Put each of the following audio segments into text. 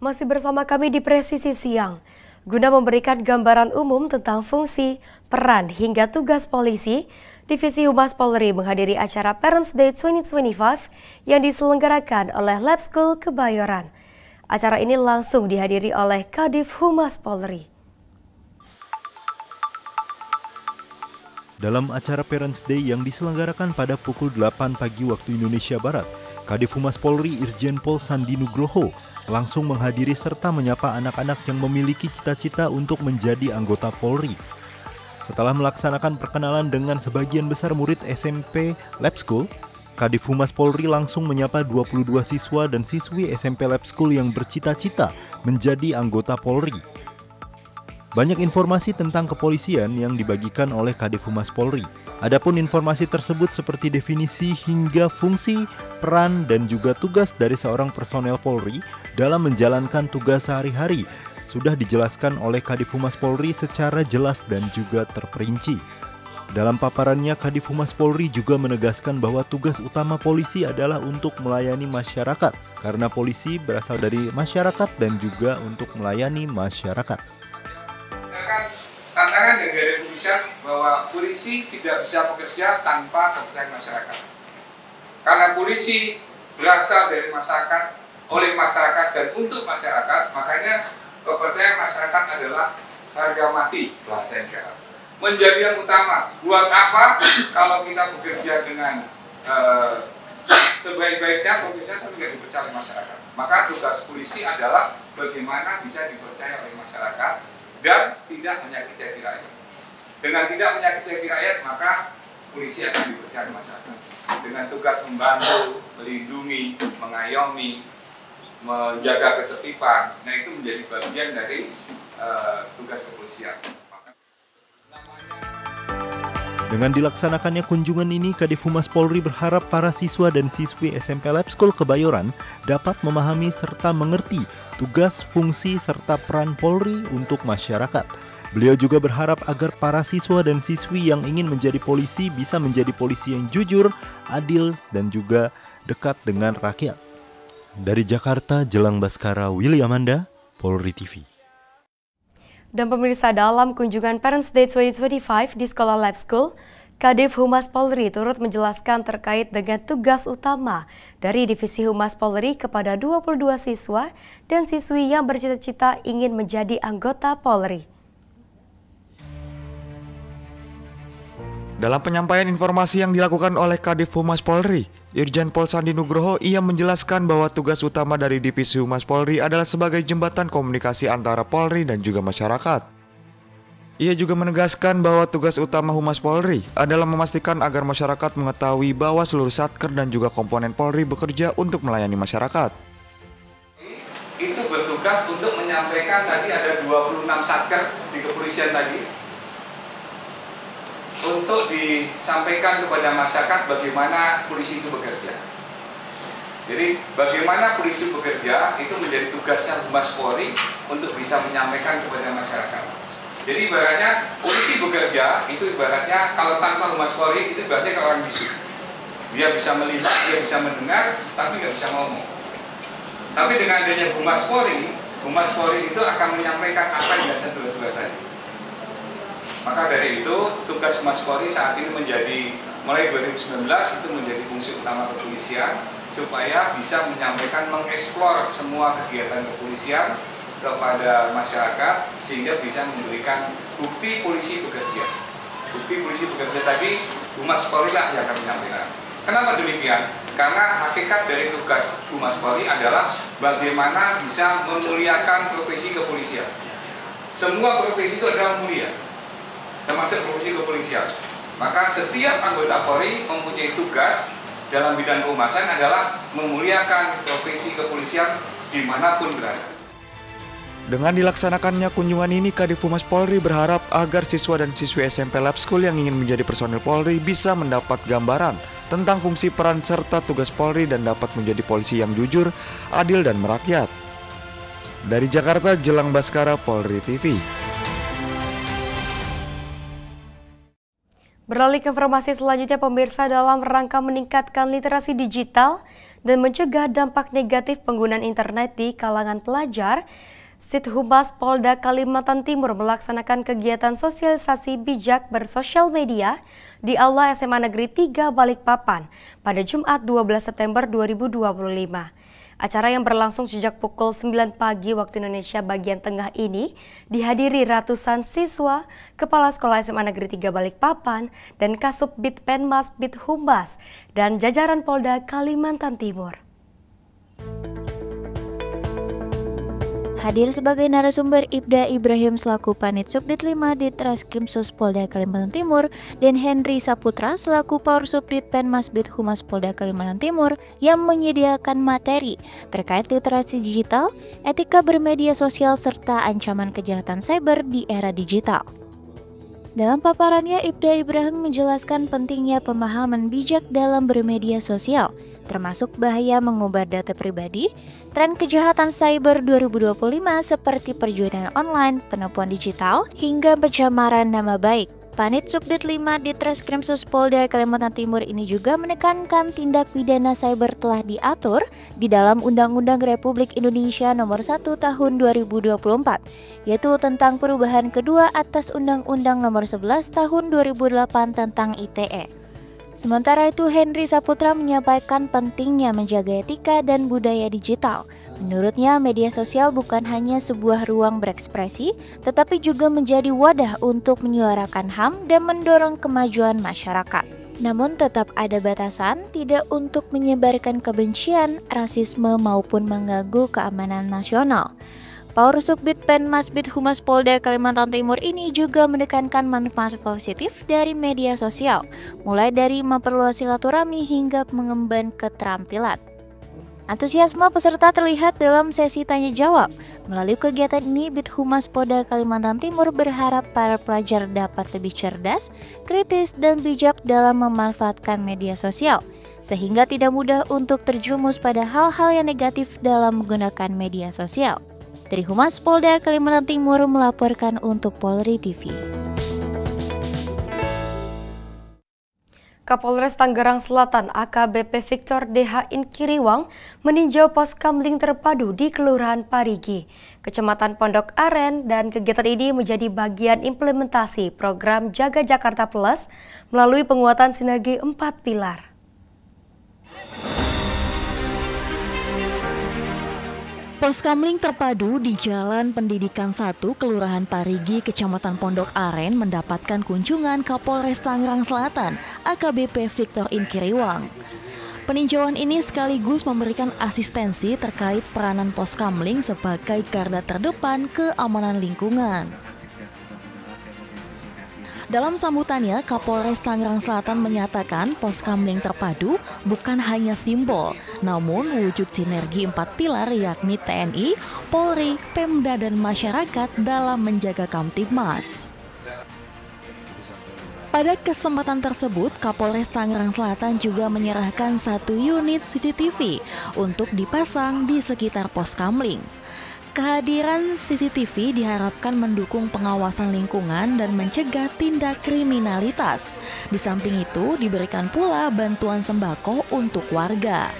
Masih bersama kami di Presisi Siang. Guna memberikan gambaran umum tentang fungsi, peran, hingga tugas polisi, Divisi Humas Polri menghadiri acara Parents Day 2025 yang diselenggarakan oleh Lab School Kebayoran. Acara ini langsung dihadiri oleh Kadif Humas Polri. Dalam acara Parents Day yang diselenggarakan pada pukul 8 pagi waktu Indonesia Barat, Kadif Humas Polri Irjen Pol Sandi Nugroho langsung menghadiri serta menyapa anak-anak yang memiliki cita-cita untuk menjadi anggota Polri. Setelah melaksanakan perkenalan dengan sebagian besar murid SMP Lab School, Kadif Humas Polri langsung menyapa 22 siswa dan siswi SMP Lab School yang bercita-cita menjadi anggota Polri. Banyak informasi tentang kepolisian yang dibagikan oleh Kadif Humas Polri. Adapun informasi tersebut seperti definisi hingga fungsi, peran, dan juga tugas dari seorang personel Polri dalam menjalankan tugas sehari-hari sudah dijelaskan oleh Kadif Humas Polri secara jelas dan juga terperinci. Dalam paparannya, Kadif Humas Polri juga menegaskan bahwa tugas utama polisi adalah untuk melayani masyarakat, karena polisi berasal dari masyarakat dan juga untuk melayani masyarakat. Tantangan yang dari kepolisian bahwa polisi tidak bisa bekerja tanpa kepercayaan masyarakat. Karena polisi berasal dari masyarakat, oleh masyarakat dan untuk masyarakat, makanya kepercayaan masyarakat adalah harga mati bahasa sekarang. Menjadi yang utama. Buat apa kalau kita bekerja dengan sebaik-baiknya kepolisian tapi tidak dipercaya oleh masyarakat. Maka tugas polisi adalah bagaimana bisa dipercaya oleh masyarakat dan tidak menyakiti hati rakyat. Dengan tidak menyakiti hati rakyat, maka polisi akan dipercaya masyarakat. Dengan tugas membantu, melindungi, mengayomi, menjaga ketertiban, nah itu menjadi bagian dari tugas kepolisian. Dengan dilaksanakannya kunjungan ini, Kadif Humas Polri berharap para siswa dan siswi SMP Lab School Kebayoran dapat memahami serta mengerti tugas, fungsi, serta peran Polri untuk masyarakat. Beliau juga berharap agar para siswa dan siswi yang ingin menjadi polisi bisa menjadi polisi yang jujur, adil, dan juga dekat dengan rakyat. Dari Jakarta, Jelang Baskara, Willy Amanda, Polri TV. Dan pemirsa, dalam kunjungan Parents Day 2025 di Sekolah Lab School, Kadif Humas Polri turut menjelaskan terkait dengan tugas utama dari Divisi Humas Polri kepada 22 siswa dan siswi yang bercita-cita ingin menjadi anggota Polri. Dalam penyampaian informasi yang dilakukan oleh Kadif Humas Polri, Irjen Pol Sandi Nugroho, ia menjelaskan bahwa tugas utama dari Divisi Humas Polri adalah sebagai jembatan komunikasi antara Polri dan juga masyarakat. Ia juga menegaskan bahwa tugas utama Humas Polri adalah memastikan agar masyarakat mengetahui bahwa seluruh satker dan juga komponen Polri bekerja untuk melayani masyarakat. Itu bertugas untuk menyampaikan, tadi ada 26 satker di kepolisian tadi, untuk disampaikan kepada masyarakat bagaimana polisi itu bekerja. Jadi bagaimana polisi bekerja itu menjadi tugasnya Humas Polri untuk bisa menyampaikan kepada masyarakat. Jadi ibaratnya polisi bekerja itu ibaratnya kalau tanpa Humas Polri itu berarti kalau orang bisu. Dia bisa melihat, dia bisa mendengar, tapi nggak bisa ngomong. Tapi dengan adanya Humas Polri itu akan menyampaikan apa yang biasa tugas-tugas tadi. Maka dari itu tugas Humas Polri saat ini menjadi mulai 2019 itu menjadi fungsi utama kepolisian supaya bisa menyampaikan, mengeksplor semua kegiatan kepolisian kepada masyarakat sehingga bisa memberikan bukti polisi bekerja. Bukti polisi bekerja tadi Humas Polri lah yang akan menyampaikan. Kenapa demikian? Karena hakikat dari tugas Humas Polri adalah bagaimana bisa memuliakan profesi kepolisian. Semua profesi itu adalah mulia, termasuk profesi kepolisian. Maka setiap anggota Polri mempunyai tugas dalam bidang kehumasan adalah memuliakan profesi kepolisian dimanapun berada. Dengan dilaksanakannya kunjungan ini, Kadif Humas Polri berharap agar siswa dan siswi SMP Lab School yang ingin menjadi personil Polri bisa mendapat gambaran tentang fungsi, peran, serta tugas Polri dan dapat menjadi polisi yang jujur, adil, dan merakyat. Dari Jakarta, Jelang Baskara, Polri TV. Beralih ke informasi selanjutnya, pemirsa, dalam rangka meningkatkan literasi digital dan mencegah dampak negatif penggunaan internet di kalangan pelajar, Sithumas Polda Kalimantan Timur melaksanakan kegiatan sosialisasi bijak bersosial media di Aula SMA Negeri 3 Balikpapan pada Jumat 12 September 2025. Acara yang berlangsung sejak pukul 9 pagi waktu Indonesia bagian tengah ini dihadiri ratusan siswa, Kepala Sekolah SMA Negeri 3 Balikpapan, dan Kasubdit Penmas Bithumas dan jajaran Polda Kalimantan Timur. Hadir sebagai narasumber Ibda Ibrahim selaku Panit Subdit 5 di Treskrimsus Polda Kalimantan Timur dan Henry Saputra selaku Paur Subdit Penmas Bithumas Polda Kalimantan Timur yang menyediakan materi terkait literasi digital, etika bermedia sosial serta ancaman kejahatan cyber di era digital. Dalam paparannya, Ibda Ibrahim menjelaskan pentingnya pemahaman bijak dalam bermedia sosial, termasuk bahaya mengumbar data pribadi, tren kejahatan cyber 2025 seperti perjudian online, penipuan digital, hingga pencemaran nama baik. Panit Subdit 5 di Treskrimsus Polda Kalimantan Timur ini juga menekankan tindak pidana cyber telah diatur di dalam Undang-Undang Republik Indonesia Nomor 1 Tahun 2024, yaitu tentang perubahan kedua atas Undang-Undang Nomor 11 Tahun 2008 tentang ITE. Sementara itu, Henry Saputra menyampaikan pentingnya menjaga etika dan budaya digital. Menurutnya, media sosial bukan hanya sebuah ruang berekspresi, tetapi juga menjadi wadah untuk menyuarakan HAM dan mendorong kemajuan masyarakat. Namun tetap ada batasan, tidak untuk menyebarkan kebencian, rasisme maupun mengganggu keamanan nasional. Paur Subdit Penmas Bithumas Polda Kalimantan Timur ini juga menekankan manfaat positif dari media sosial, mulai dari memperluas silaturahmi hingga mengemban keterampilan. Antusiasme peserta terlihat dalam sesi tanya jawab. Melalui kegiatan ini, Bithumas Polda Kalimantan Timur berharap para pelajar dapat lebih cerdas, kritis, dan bijak dalam memanfaatkan media sosial, sehingga tidak mudah untuk terjerumus pada hal-hal yang negatif dalam menggunakan media sosial. Dari Humas Polda Kalimantan Timur melaporkan untuk Polri TV. Kapolres Tangerang Selatan AKBP Victor DH Inkiriwang meninjau pos kamling terpadu di Kelurahan Parigi, Kecamatan Pondok Aren, dan kegiatan ini menjadi bagian implementasi program Jaga Jakarta Plus melalui penguatan sinergi 4 pilar. Poskamling terpadu di Jalan Pendidikan 1, Kelurahan Parigi, Kecamatan Pondok Aren mendapatkan kunjungan Kapolres Tangerang Selatan, AKBP Victor Inkiriwang. Peninjauan ini sekaligus memberikan asistensi terkait peranan Poskamling sebagai garda terdepan keamanan lingkungan. Dalam sambutannya, Kapolres Tangerang Selatan menyatakan Poskamling terpadu bukan hanya simbol, namun wujud sinergi 4 pilar yakni TNI, Polri, Pemda, dan masyarakat dalam menjaga Kamtibmas. Pada kesempatan tersebut, Kapolres Tangerang Selatan juga menyerahkan 1 unit CCTV untuk dipasang di sekitar Poskamling. Kehadiran CCTV diharapkan mendukung pengawasan lingkungan dan mencegah tindak kriminalitas. Di samping itu, diberikan pula bantuan sembako untuk warga.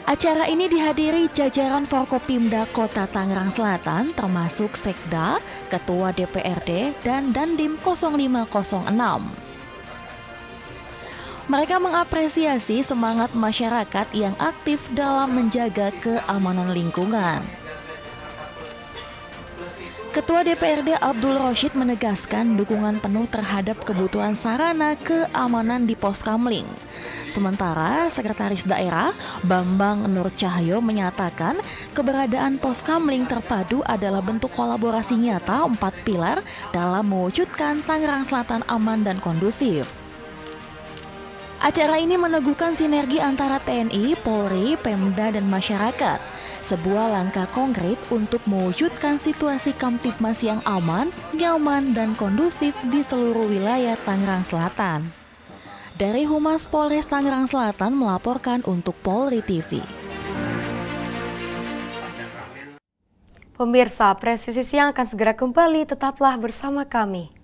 Acara ini dihadiri jajaran Forkopimda Kota Tangerang Selatan, termasuk Sekda, Ketua DPRD, dan Dandim 0506. Mereka mengapresiasi semangat masyarakat yang aktif dalam menjaga keamanan lingkungan. Ketua DPRD Abdul Roshid menegaskan dukungan penuh terhadap kebutuhan sarana keamanan di Poskamling. Sementara Sekretaris Daerah Bambang Nur Cahyo menyatakan keberadaan Poskamling terpadu adalah bentuk kolaborasi nyata 4 pilar dalam mewujudkan Tangerang Selatan aman dan kondusif. Acara ini meneguhkan sinergi antara TNI, Polri, Pemda, dan masyarakat. Sebuah langkah konkret untuk mewujudkan situasi Kamtibmas yang aman, nyaman, dan kondusif di seluruh wilayah Tangerang Selatan. Dari Humas Polres Tangerang Selatan melaporkan untuk Polri TV. Pemirsa, Presisi Siang akan segera kembali, tetaplah bersama kami.